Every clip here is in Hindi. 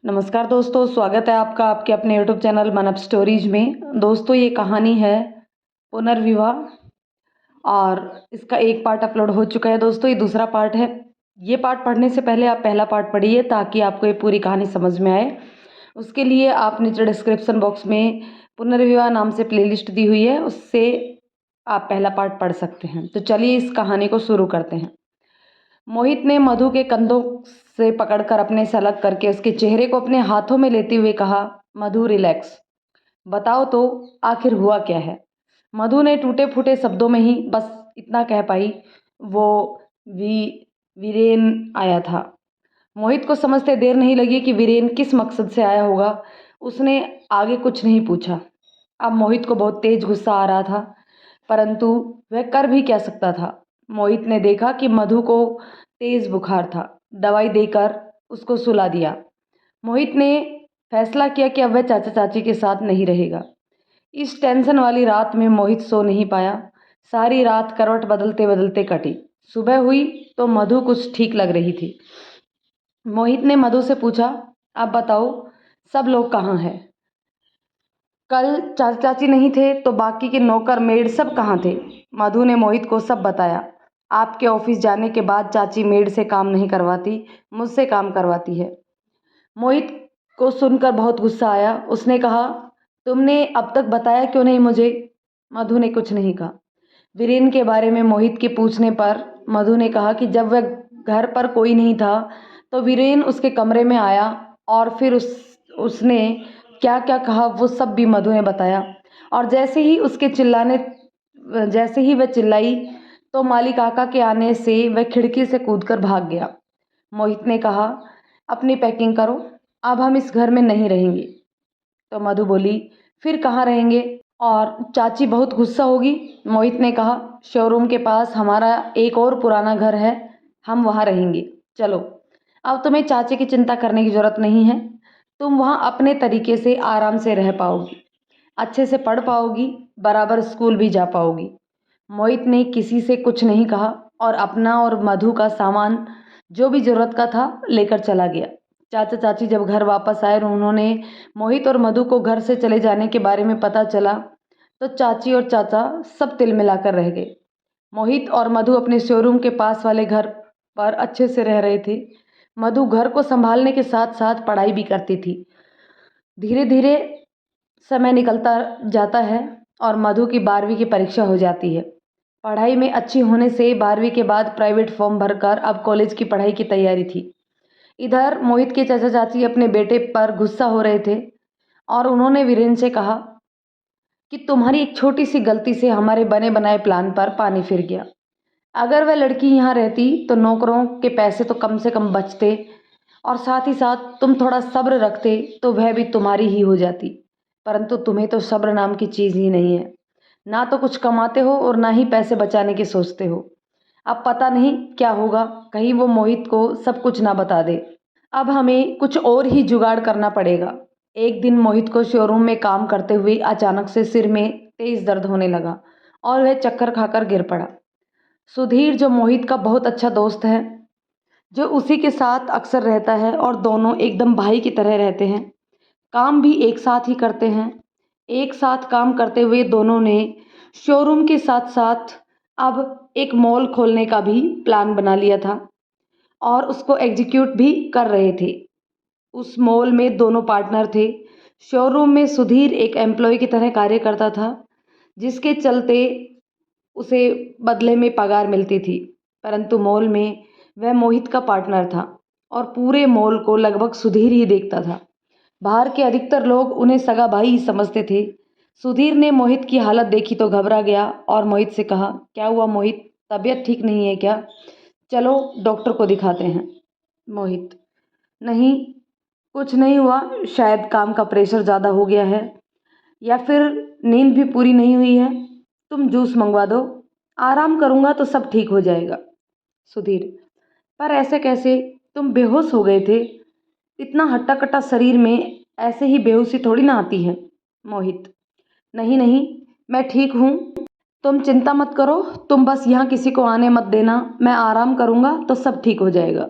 नमस्कार दोस्तों, स्वागत है आपका आपके अपने यूट्यूब चैनल मन अप स्टोरीज में। दोस्तों, ये कहानी है पुनर्विवाह और इसका एक पार्ट अपलोड हो चुका है। दोस्तों, ये दूसरा पार्ट है। ये पार्ट पढ़ने से पहले आप पहला पार्ट पढ़िए ताकि आपको ये पूरी कहानी समझ में आए। उसके लिए आप नीचे डिस्क्रिप्शन बॉक्स में पुनर्विवाह नाम से प्लेलिस्ट दी हुई है, उससे आप पहला पार्ट पढ़ सकते हैं। तो चलिए इस कहानी को शुरू करते हैं। मोहित ने मधु के कंधों से पकड़कर अपने से अलग करके उसके चेहरे को अपने हाथों में लेते हुए कहा, मधु रिलैक्स, बताओ तो आखिर हुआ क्या है। मधु ने टूटे फूटे शब्दों में ही बस इतना कह पाई, वो वीरेन आया था। मोहित को समझते देर नहीं लगी कि वीरेन किस मकसद से आया होगा। उसने आगे कुछ नहीं पूछा। अब मोहित को बहुत तेज गुस्सा आ रहा था, परंतु वह कर भी क्या सकता था। मोहित ने देखा कि मधु को तेज बुखार था। दवाई देकर उसको सुला दिया। मोहित ने फैसला किया कि अब वह चाचा चाची के साथ नहीं रहेगा। इस टेंशन वाली रात में मोहित सो नहीं पाया। सारी रात करवट बदलते बदलते कटी। सुबह हुई तो मधु कुछ ठीक लग रही थी। मोहित ने मधु से पूछा, अब बताओ सब लोग कहाँ हैं? कल चाचा चाची नहीं थे तो बाकी के नौकर मेड सब कहाँ थे? मधु ने मोहित को सब बताया। आपके ऑफिस जाने के बाद चाची मेड से काम नहीं करवाती, मुझसे काम करवाती है। मोहित को सुनकर बहुत गुस्सा आया। उसने कहा, तुमने अब तक बताया क्यों नहीं मुझे? मधु ने कुछ नहीं कहा। वीरेन के बारे में मोहित के पूछने पर मधु ने कहा कि जब वह घर पर कोई नहीं था तो वीरेन उसके कमरे में आया और फिर उसने क्या क्या कहा वो सब भी मधु ने बताया। और जैसे ही वह चिल्लाई तो माली काका के आने से वह खिड़की से कूदकर भाग गया। मोहित ने कहा, अपनी पैकिंग करो, अब हम इस घर में नहीं रहेंगे। तो मधु बोली, फिर कहाँ रहेंगे? और चाची बहुत गुस्सा होगी। मोहित ने कहा, शोरूम के पास हमारा एक और पुराना घर है, हम वहाँ रहेंगे। चलो, अब तुम्हें चाची की चिंता करने की ज़रूरत नहीं है। तुम वहाँ अपने तरीके से आराम से रह पाओगी, अच्छे से पढ़ पाओगी, बराबर स्कूल भी जा पाओगी। मोहित ने किसी से कुछ नहीं कहा और अपना और मधु का सामान जो भी ज़रूरत का था लेकर चला गया। चाचा चाची जब घर वापस आए और उन्होंने मोहित और मधु को घर से चले जाने के बारे में पता चला तो चाची और चाचा सब तिल मिलाकर रह गए। मोहित और मधु अपने शोरूम के पास वाले घर पर अच्छे से रह रहे थे। मधु घर को संभालने के साथ साथ पढ़ाई भी करती थी। धीरे धीरे समय निकलता जाता है और मधु की 12वीं की परीक्षा हो जाती है। पढ़ाई में अच्छी होने से 12वीं के बाद प्राइवेट फॉर्म भरकर अब कॉलेज की पढ़ाई की तैयारी थी। इधर मोहित के चाचा चाची अपने बेटे पर गुस्सा हो रहे थे और उन्होंने वीरेन से कहा कि तुम्हारी एक छोटी सी गलती से हमारे बने बनाए प्लान पर पानी फिर गया। अगर वह लड़की यहाँ रहती तो नौकरों के पैसे तो कम से कम बचते और साथ ही साथ तुम थोड़ा सब्र रखते तो वह भी तुम्हारी ही हो जाती। परंतु तुम्हें तो सब्र नाम की चीज़ ही नहीं है। ना तो कुछ कमाते हो और ना ही पैसे बचाने की सोचते हो। अब पता नहीं क्या होगा, कहीं वो मोहित को सब कुछ ना बता दे। अब हमें कुछ और ही जुगाड़ करना पड़ेगा। एक दिन मोहित को शोरूम में काम करते हुए अचानक से सिर में तेज दर्द होने लगा और वह चक्कर खाकर गिर पड़ा। सुधीर, जो मोहित का बहुत अच्छा दोस्त है, जो उसी के साथ अक्सर रहता है और दोनों एकदम भाई की तरह रहते हैं, काम भी एक साथ ही करते हैं। एक साथ काम करते हुए दोनों ने शोरूम के साथ साथ अब एक मॉल खोलने का भी प्लान बना लिया था और उसको एग्जीक्यूट भी कर रहे थे। उस मॉल में दोनों पार्टनर थे। शोरूम में सुधीर एक एम्प्लॉय की तरह कार्य करता था, जिसके चलते उसे बदले में पगार मिलती थी। परंतु मॉल में वह मोहित का पार्टनर था और पूरे मॉल को लगभग सुधीर ही देखता था। बाहर के अधिकतर लोग उन्हें सगा भाई ही समझते थे। सुधीर ने मोहित की हालत देखी तो घबरा गया और मोहित से कहा, क्या हुआ मोहित, तबीयत ठीक नहीं है क्या? चलो डॉक्टर को दिखाते हैं। मोहित, नहीं, कुछ नहीं हुआ, शायद काम का प्रेशर ज़्यादा हो गया है या फिर नींद भी पूरी नहीं हुई है। तुम जूस मंगवा दो, आराम करूँगा तो सब ठीक हो जाएगा। सुधीर, पर ऐसे कैसे, तुम बेहोश हो गए थे। इतना हट्टा कट्टा शरीर में ऐसे ही बेहोशी थोड़ी ना आती है। मोहित, नहीं नहीं, मैं ठीक हूँ, तुम चिंता मत करो, तुम बस यहाँ किसी को आने मत देना, मैं आराम करूँगा तो सब ठीक हो जाएगा।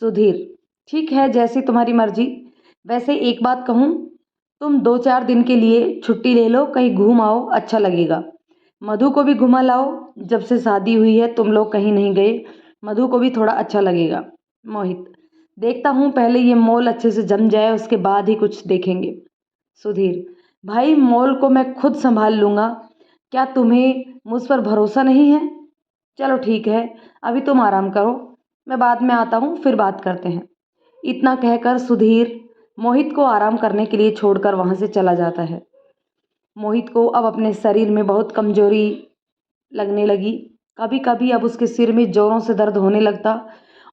सुधीर, ठीक है, जैसी तुम्हारी मर्जी, वैसे एक बात कहूँ, तुम 2-4 दिन के लिए छुट्टी ले लो, कहीं घूम आओ, अच्छा लगेगा। मधु को भी घुमा लाओ, जब से शादी हुई है तुम लोग कहीं नहीं गए, मधु को भी थोड़ा अच्छा लगेगा। मोहित, देखता हूँ पहले ये मॉल अच्छे से जम जाए, उसके बाद ही कुछ देखेंगे। सुधीर, भाई मॉल को मैं खुद संभाल लूँगा, क्या तुम्हें मुझ पर भरोसा नहीं है? चलो ठीक है, अभी तुम आराम करो, मैं बाद में आता हूँ, फिर बात करते हैं। इतना कहकर सुधीर मोहित को आराम करने के लिए छोड़कर वहाँ से चला जाता है। मोहित को अब अपने शरीर में बहुत कमजोरी लगने लगी। कभी कभी अब उसके सिर में जोरों से दर्द होने लगता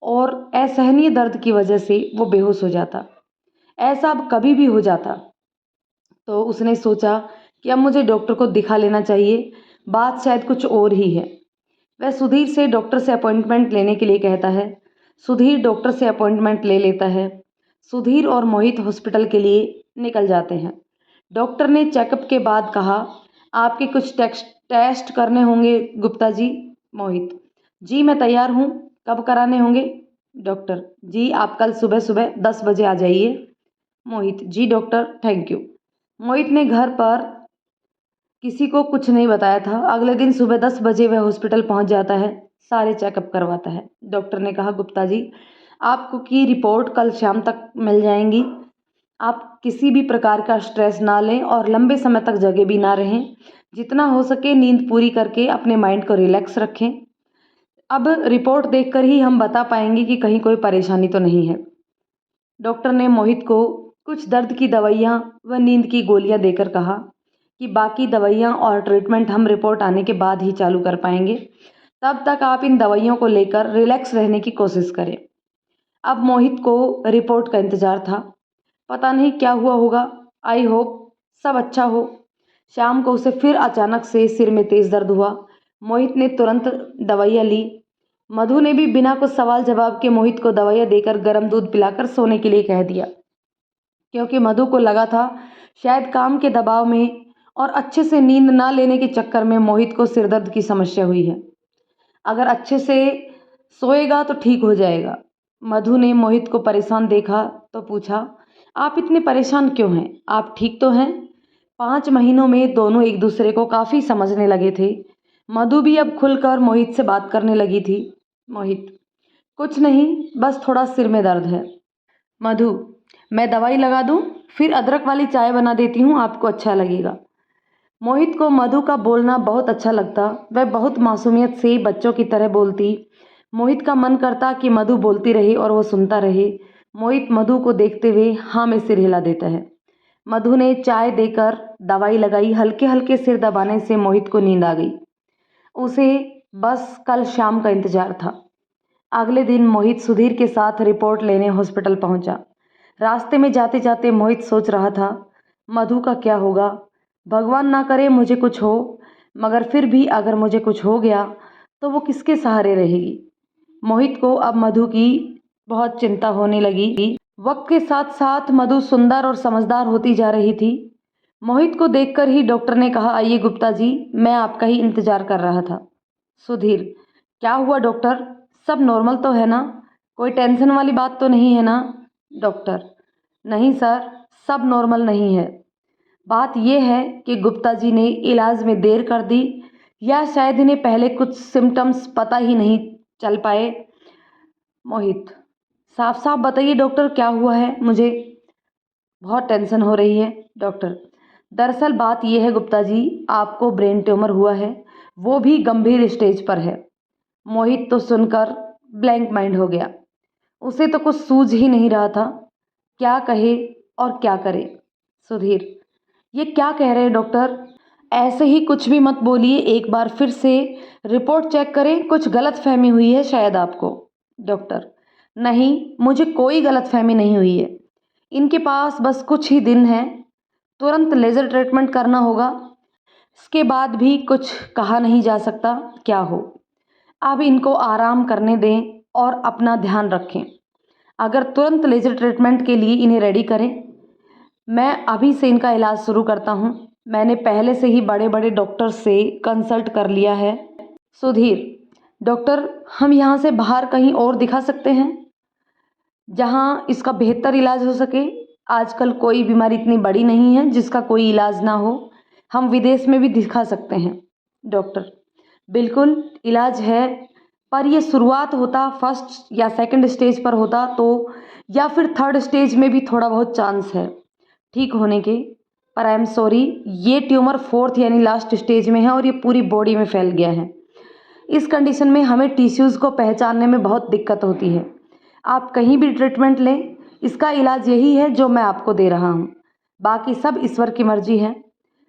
और असहनीय दर्द की वजह से वो बेहोश हो जाता। ऐसा अब कभी भी हो जाता तो उसने सोचा कि अब मुझे डॉक्टर को दिखा लेना चाहिए, बात शायद कुछ और ही है। वह सुधीर से डॉक्टर से अपॉइंटमेंट लेने के लिए कहता है। सुधीर डॉक्टर से अपॉइंटमेंट ले लेता है। सुधीर और मोहित हॉस्पिटल के लिए निकल जाते हैं। डॉक्टर ने चेकअप के बाद कहा, आपके कुछ टेस्ट करने होंगे गुप्ता जी। मोहित, जी मैं तैयार हूँ, कब कराने होंगे? डॉक्टर, जी आप कल सुबह सुबह 10 बजे आ जाइए। मोहित, जी डॉक्टर, थैंक यू। मोहित ने घर पर किसी को कुछ नहीं बताया था। अगले दिन सुबह 10 बजे वह हॉस्पिटल पहुंच जाता है, सारे चेकअप करवाता है। डॉक्टर ने कहा, गुप्ता जी आपको की रिपोर्ट कल शाम तक मिल जाएंगी। आप किसी भी प्रकार का स्ट्रेस ना लें और लंबे समय तक जगे भी ना रहें। जितना हो सके नींद पूरी करके अपने माइंड को रिलैक्स रखें। अब रिपोर्ट देखकर ही हम बता पाएंगे कि कहीं कोई परेशानी तो नहीं है। डॉक्टर ने मोहित को कुछ दर्द की दवाइयाँ व नींद की गोलियाँ देकर कहा कि बाकी दवाइयाँ और ट्रीटमेंट हम रिपोर्ट आने के बाद ही चालू कर पाएंगे। तब तक आप इन दवाइयों को लेकर रिलैक्स रहने की कोशिश करें। अब मोहित को रिपोर्ट का इंतज़ार था। पता नहीं क्या हुआ होगा, आई होप सब अच्छा हो। शाम को उसे फिर अचानक से सिर में तेज़ दर्द हुआ। मोहित ने तुरंत दवाइयाँ ली। मधु ने भी बिना कुछ सवाल जवाब के मोहित को दवाइयाँ देकर गर्म दूध पिलाकर सोने के लिए कह दिया, क्योंकि मधु को लगा था शायद काम के दबाव में और अच्छे से नींद ना लेने के चक्कर में मोहित को सिरदर्द की समस्या हुई है। अगर अच्छे से सोएगा तो ठीक हो जाएगा। मधु ने मोहित को परेशान देखा तो पूछा, आप इतने परेशान क्यों हैं? आप ठीक तो हैं? 5 महीनों में दोनों एक दूसरे को काफ़ी समझने लगे थे। मधु भी अब खुलकर मोहित से बात करने लगी थी। मोहित, कुछ नहीं, बस थोड़ा सिर में दर्द है। मधु, मैं दवाई लगा दूं? फिर अदरक वाली चाय बना देती हूँ, आपको अच्छा लगेगा। मोहित को मधु का बोलना बहुत अच्छा लगता। वह बहुत मासूमियत से बच्चों की तरह बोलती। मोहित का मन करता कि मधु बोलती रहे और वो सुनता रहे। मोहित मधु को देखते हुए हाँ में सिर हिला देता है। मधु ने चाय देकर दवाई लगाई। हल्के हल्के सिर दबाने से मोहित को नींद आ गई। उसे बस कल शाम का इंतजार था। अगले दिन मोहित सुधीर के साथ रिपोर्ट लेने हॉस्पिटल पहुंचा। रास्ते में जाते जाते मोहित सोच रहा था, मधु का क्या होगा? भगवान ना करे मुझे कुछ हो, मगर फिर भी अगर मुझे कुछ हो गया तो वो किसके सहारे रहेगी? मोहित को अब मधु की बहुत चिंता होने लगी। वक्त के साथ साथ मधु सुंदर और समझदार होती जा रही थी। मोहित को देखकर ही डॉक्टर ने कहा, आइए गुप्ता जी, मैं आपका ही इंतजार कर रहा था। सुधीर, क्या हुआ डॉक्टर? सब नॉर्मल तो है ना? कोई टेंशन वाली बात तो नहीं है ना? डॉक्टर, नहीं सर, सब नॉर्मल नहीं है। बात यह है कि गुप्ता जी ने इलाज में देर कर दी या शायद इन्हें पहले कुछ सिम्टम्स पता ही नहीं चल पाए। मोहित, साफ साफ बताइए डॉक्टर, क्या हुआ है? मुझे बहुत टेंशन हो रही है। डॉक्टर, दरअसल बात यह है गुप्ता जी, आपको ब्रेन ट्यूमर हुआ है, वो भी गंभीर स्टेज पर है। मोहित तो सुनकर ब्लैंक माइंड हो गया। उसे तो कुछ सूझ ही नहीं रहा था, क्या कहे और क्या करे। सुधीर, ये क्या कह रहे हैं डॉक्टर? ऐसे ही कुछ भी मत बोलिए, एक बार फिर से रिपोर्ट चेक करें, कुछ गलत फहमी हुई है शायद आपको। डॉक्टर, नहीं, मुझे कोई गलत फहमी नहीं हुई है। इनके पास बस कुछ ही दिन हैं, तुरंत लेज़र ट्रीटमेंट करना होगा। इसके बाद भी कुछ कहा नहीं जा सकता क्या हो। अब इनको आराम करने दें और अपना ध्यान रखें। अगर तुरंत लेज़र ट्रीटमेंट के लिए इन्हें रेडी करें, मैं अभी से इनका इलाज शुरू करता हूँ। मैंने पहले से ही बड़े बड़े डॉक्टर से कंसल्ट कर लिया है। सुधीर, डॉक्टर हम यहाँ से बाहर कहीं और दिखा सकते हैं जहाँ इसका बेहतर इलाज हो सके? आजकल कोई बीमारी इतनी बड़ी नहीं है जिसका कोई इलाज ना हो। हम विदेश में भी दिखा सकते हैं। डॉक्टर: बिल्कुल इलाज है, पर ये शुरुआत होता फर्स्ट या सेकंड स्टेज पर होता तो, या फिर थर्ड स्टेज में भी थोड़ा बहुत चांस है ठीक होने के। पर आई एम सॉरी, ये ट्यूमर फोर्थ यानी लास्ट स्टेज में है और ये पूरी बॉडी में फैल गया है। इस कंडीशन में हमें टिश्यूज़ को पहचानने में बहुत दिक्कत होती है। आप कहीं भी ट्रीटमेंट लें, इसका इलाज यही है जो मैं आपको दे रहा हूँ। बाकी सब ईश्वर की मर्जी है।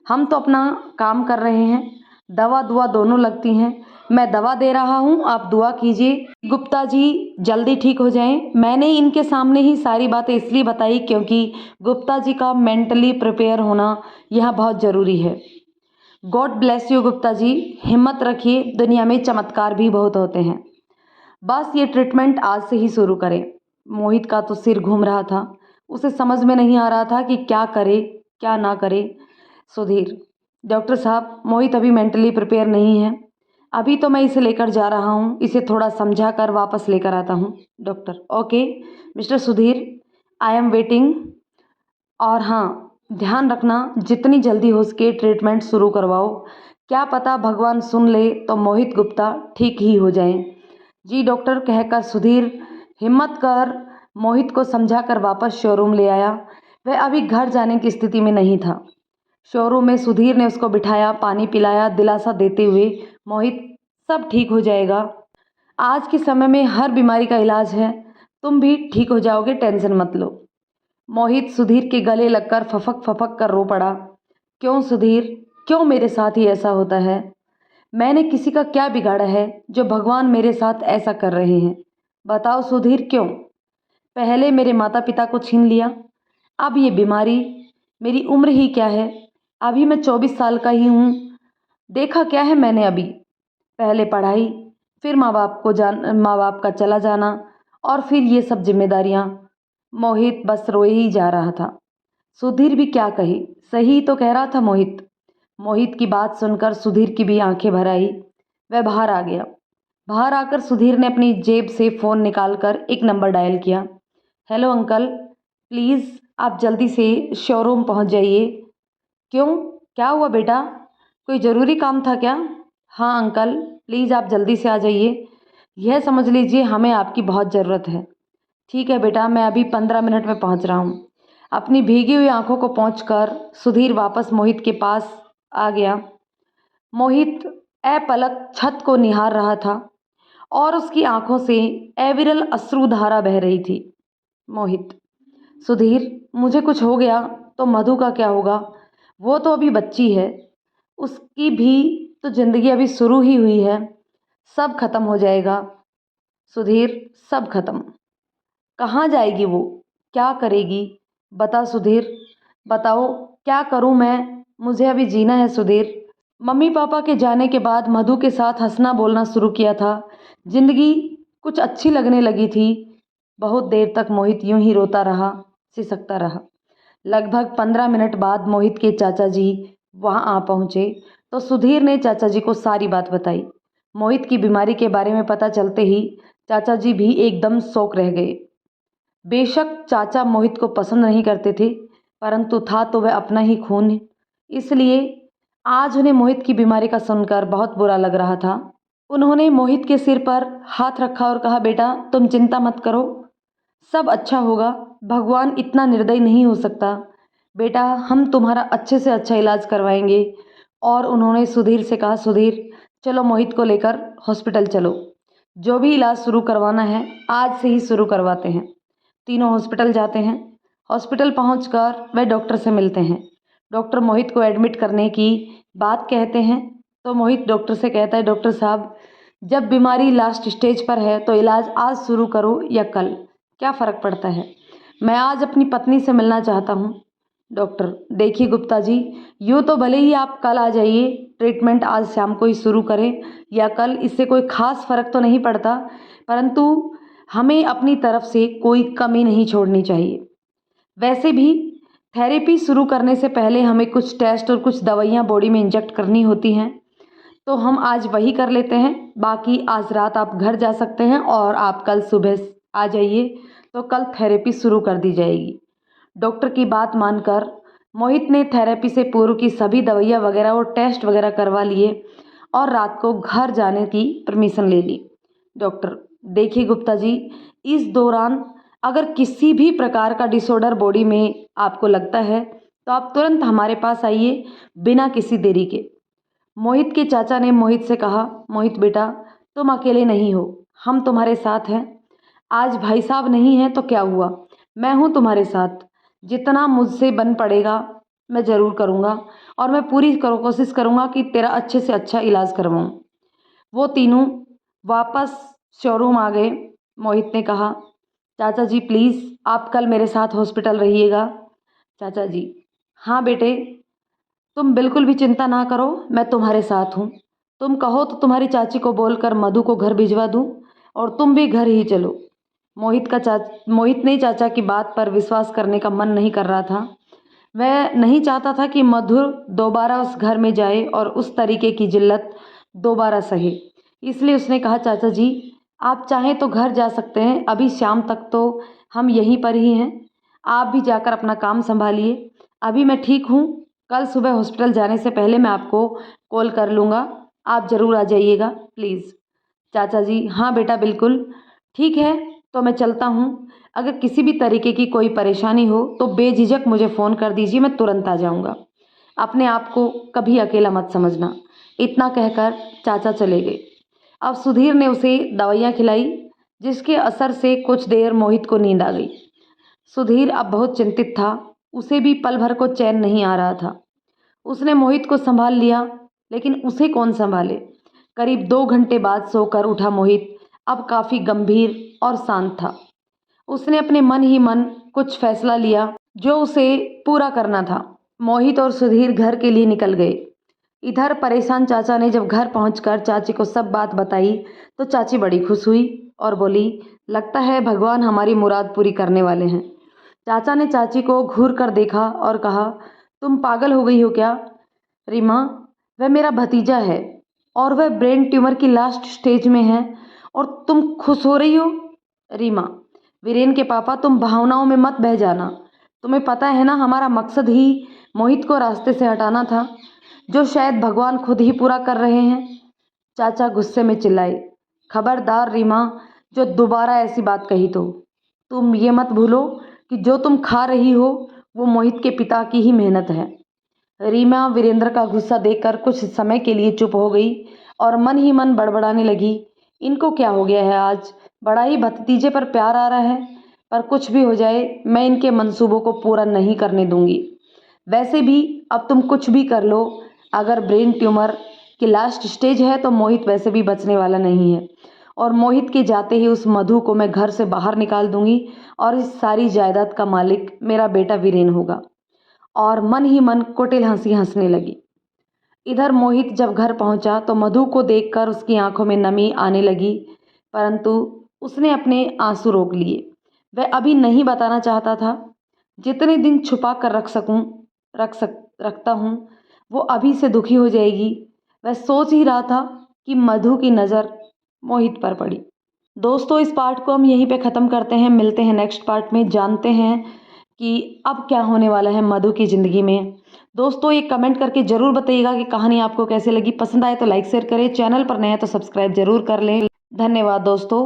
हम तो अपना काम कर रहे हैं, दवा दुआ दोनों लगती हैं। मैं दवा दे रहा हूँ, आप दुआ कीजिए गुप्ता जी जल्दी ठीक हो जाएं। मैंने इनके सामने ही सारी बातें इसलिए बताई क्योंकि गुप्ता जी का मेंटली प्रिपेयर होना यहाँ बहुत ज़रूरी है। God bless you Gupta ji, हिम्मत रखिए, दुनिया में चमत्कार भी बहुत होते हैं। बस ये ट्रीटमेंट आज से ही शुरू करें। मोहित का तो सिर घूम रहा था, उसे समझ में नहीं आ रहा था कि क्या करे क्या ना करे। सुधीर: डॉक्टर साहब, मोहित अभी मेंटली प्रिपेयर नहीं है। अभी तो मैं इसे लेकर जा रहा हूँ, इसे थोड़ा समझा कर वापस लेकर आता हूँ। Doctor: okay mister Sudhir, I am waiting. और हाँ, ध्यान रखना जितनी जल्दी हो सके ट्रीटमेंट शुरू करवाओ। क्या पता भगवान सुन ले तो मोहित गुप्ता ठीक ही हो जाए। जी डॉक्टर, कहकर सुधीर हिम्मत कर मोहित को समझा कर वापस शोरूम ले आया। वह अभी घर जाने की स्थिति में नहीं था। शोरूम में सुधीर ने उसको बिठाया, पानी पिलाया, दिलासा देते हुए, मोहित सब ठीक हो जाएगा। आज के समय में हर बीमारी का इलाज है, तुम भी ठीक हो जाओगे, टेंशन मत लो। मोहित सुधीर के गले लगकर फफक फफक कर रो पड़ा। क्यों सुधीर, क्यों मेरे साथ ही ऐसा होता है? मैंने किसी का क्या बिगाड़ा है जो भगवान मेरे साथ ऐसा कर रहे हैं? बताओ सुधीर, क्यों? पहले मेरे माता पिता को छीन लिया, अब ये बीमारी। मेरी उम्र ही क्या है, अभी मैं 24 साल का ही हूँ। देखा क्या है मैंने अभी? पहले पढ़ाई, फिर माँ बाप का चला जाना, और फिर ये सब जिम्मेदारियाँ। मोहित बस रोए ही जा रहा था। सुधीर भी क्या कहे, सही तो कह रहा था मोहित। मोहित की बात सुनकर सुधीर की भी आंखें भर आई। वह बाहर आ गया। बाहर आकर सुधीर ने अपनी जेब से फ़ोन निकालकर एक नंबर डायल किया। हेलो अंकल, प्लीज़ आप जल्दी से शोरूम पहुंच जाइए। क्यों, क्या हुआ बेटा, कोई ज़रूरी काम था क्या? हाँ अंकल, प्लीज़ आप जल्दी से आ जाइए। यह समझ लीजिए हमें आपकी बहुत ज़रूरत है। ठीक है बेटा, मैं अभी 15 मिनट में पहुंच रहा हूँ। अपनी भीगी हुई आंखों को पोंछकर सुधीर वापस मोहित के पास आ गया। मोहित अपलक छत को निहार रहा था और उसकी आंखों से अविरल अश्रुधारा बह रही थी। मोहित: सुधीर, मुझे कुछ हो गया तो मधु का क्या होगा? वो तो अभी बच्ची है, उसकी भी तो ज़िंदगी अभी शुरू ही हुई है। सब खत्म हो जाएगा सुधीर, सब खत्म। कहाँ जाएगी वो, क्या करेगी? बता सुधीर, बताओ क्या करूं मैं? मुझे अभी जीना है सुधीर। मम्मी पापा के जाने के बाद मधु के साथ हंसना बोलना शुरू किया था। जिंदगी कुछ अच्छी लगने लगी थी। बहुत देर तक मोहित यूं ही रोता रहा, सिसकता रहा। लगभग 15 मिनट बाद मोहित के चाचा जी वहां आ पहुंचे तो सुधीर ने चाचा जी को सारी बात बताई। मोहित की बीमारी के बारे में पता चलते ही चाचा जी भी एकदम शौक रह गए। बेशक चाचा मोहित को पसंद नहीं करते थे, परंतु था तो वह अपना ही खून, इसलिए आज उन्हें मोहित की बीमारी का सुनकर बहुत बुरा लग रहा था। उन्होंने मोहित के सिर पर हाथ रखा और कहा, बेटा तुम चिंता मत करो, सब अच्छा होगा। भगवान इतना निर्दयी नहीं हो सकता। बेटा हम तुम्हारा अच्छे से अच्छा इलाज करवाएंगे। और उन्होंने सुधीर से कहा, सुधीर चलो मोहित को लेकर हॉस्पिटल चलो, जो भी इलाज शुरू करवाना है आज से ही शुरू करवाते हैं। तीनों हॉस्पिटल जाते हैं। हॉस्पिटल पहुंचकर वे डॉक्टर से मिलते हैं। डॉक्टर मोहित को एडमिट करने की बात कहते हैं तो मोहित डॉक्टर से कहता है, डॉक्टर साहब जब बीमारी लास्ट स्टेज पर है तो इलाज आज शुरू करो या कल, क्या फ़र्क पड़ता है? मैं आज अपनी पत्नी से मिलना चाहता हूँ। डॉक्टर: देखिए गुप्ता जी, यूँ तो भले ही आप कल आ जाइए, ट्रीटमेंट आज शाम को ही शुरू करें या कल, इससे कोई ख़ास फ़र्क तो नहीं पड़ता, परंतु हमें अपनी तरफ से कोई कमी नहीं छोड़नी चाहिए। वैसे भी थेरेपी शुरू करने से पहले हमें कुछ टेस्ट और कुछ दवाइयाँ बॉडी में इंजेक्ट करनी होती हैं, तो हम आज वही कर लेते हैं। बाकी आज रात आप घर जा सकते हैं और आप कल सुबह आ जाइए तो कल थेरेपी शुरू कर दी जाएगी। डॉक्टर की बात मानकर मोहित ने थेरेपी से पूर्व की सभी दवाइयाँ वगैरह और टेस्ट वगैरह करवा लिए और रात को घर जाने की परमिशन ले ली। डॉक्टर, देखिए गुप्ता जी, इस दौरान अगर किसी भी प्रकार का डिसऑर्डर बॉडी में आपको लगता है तो आप तुरंत हमारे पास आइए, बिना किसी देरी के। मोहित के चाचा ने मोहित से कहा, मोहित बेटा, तुम अकेले नहीं हो, हम तुम्हारे साथ हैं। आज भाई साहब नहीं हैं तो क्या हुआ, मैं हूँ तुम्हारे साथ। जितना मुझसे बन पड़ेगा मैं ज़रूर करूँगा और मैं पूरी कोशिश करूँगा कि तेरा अच्छे से अच्छा इलाज करवाऊँ। वो तीनों वापस शोरूम आ गए। मोहित ने कहा, चाचा जी प्लीज़ आप कल मेरे साथ हॉस्पिटल रहिएगा। चाचा जी, हाँ बेटे, तुम बिल्कुल भी चिंता ना करो, मैं तुम्हारे साथ हूँ। तुम कहो तो तुम्हारी चाची को बोलकर मधु को घर भिजवा दूँ और तुम भी घर ही चलो। मोहित ने चाचा की बात पर विश्वास करने का मन नहीं कर रहा था। वह नहीं चाहता था कि मधुर दोबारा उस घर में जाए और उस तरीके की जिल्लत दोबारा सहे। इसलिए उसने कहा, चाचा जी आप चाहें तो घर जा सकते हैं, अभी शाम तक तो हम यहीं पर ही हैं। आप भी जाकर अपना काम संभालिए, अभी मैं ठीक हूँ। कल सुबह हॉस्पिटल जाने से पहले मैं आपको कॉल कर लूँगा, आप ज़रूर आ जाइएगा प्लीज़। चाचा जी, हाँ बेटा बिल्कुल ठीक है, तो मैं चलता हूँ। अगर किसी भी तरीके की कोई परेशानी हो तो बेझिझक मुझे फ़ोन कर दीजिए, मैं तुरंत आ जाऊँगा। अपने आप को कभी अकेला मत समझना। इतना कहकर चाचा चले गए। अब सुधीर ने उसे दवाइयाँ खिलाई, जिसके असर से कुछ देर मोहित को नींद आ गई। सुधीर अब बहुत चिंतित था, उसे भी पल भर को चैन नहीं आ रहा था। उसने मोहित को संभाल लिया, लेकिन उसे कौन संभाले। करीब 2 घंटे बाद सोकर उठा मोहित अब काफ़ी गंभीर और शांत था। उसने अपने मन ही मन कुछ फैसला लिया जो उसे पूरा करना था। मोहित और सुधीर घर के लिए निकल गए। इधर परेशान चाचा ने जब घर पहुंचकर चाची को सब बात बताई तो चाची बड़ी खुश हुई और बोली, लगता है भगवान हमारी मुराद पूरी करने वाले हैं। चाचा ने चाची को घूर कर देखा और कहा, तुम पागल हो गई हो क्या रीमा? वह मेरा भतीजा है और वह ब्रेन ट्यूमर की लास्ट स्टेज में है और तुम खुश हो रही हो? रीमा, वीरेन के पापा, तुम भावनाओं में मत बह जाना। तुम्हें पता है ना, हमारा मकसद ही मोहित को रास्ते से हटाना था, जो शायद भगवान खुद ही पूरा कर रहे हैं। चाचा गुस्से में चिल्लाए, खबरदार रीमा, जो दोबारा ऐसी बात कही तो तुम ये मत भूलो कि जो तुम खा रही हो वो मोहित के पिता की ही मेहनत है। रीमा वीरेंद्र का गुस्सा देखकर कुछ समय के लिए चुप हो गई और मन ही मन बड़बड़ाने लगी, इनको क्या हो गया है आज? बड़ा ही भतीजे पर प्यार आ रहा है, पर कुछ भी हो जाए मैं इनके मंसूबों को पूरा नहीं करने दूंगी। वैसे भी अब तुम कुछ भी कर लो, अगर ब्रेन ट्यूमर की लास्ट स्टेज है तो मोहित वैसे भी बचने वाला नहीं है और मोहित के जाते ही उस मधु को मैं घर से बाहर निकाल दूंगी और इस सारी जायदाद का मालिक मेरा बेटा वीरेन होगा। और मन ही मन कुटिल हंसी हंसने लगी। इधर मोहित जब घर पहुंचा तो मधु को देखकर उसकी आंखों में नमी आने लगी, परंतु उसने अपने आंसू रोक लिए। वह अभी नहीं बताना चाहता था। जितने दिन छुपा कर रखता हूँ वो अभी से दुखी हो जाएगी। वह सोच ही रहा था कि मधु की नज़र मोहित पर पड़ी। दोस्तों, इस पार्ट को हम यहीं पे ख़त्म करते हैं, मिलते हैं नेक्स्ट पार्ट में, जानते हैं कि अब क्या होने वाला है मधु की ज़िंदगी में। दोस्तों, ये कमेंट करके ज़रूर बताइएगा कि कहानी आपको कैसे लगी। पसंद आए तो लाइक शेयर करें, चैनल पर नए हैं तो सब्सक्राइब जरूर कर लें। धन्यवाद दोस्तों।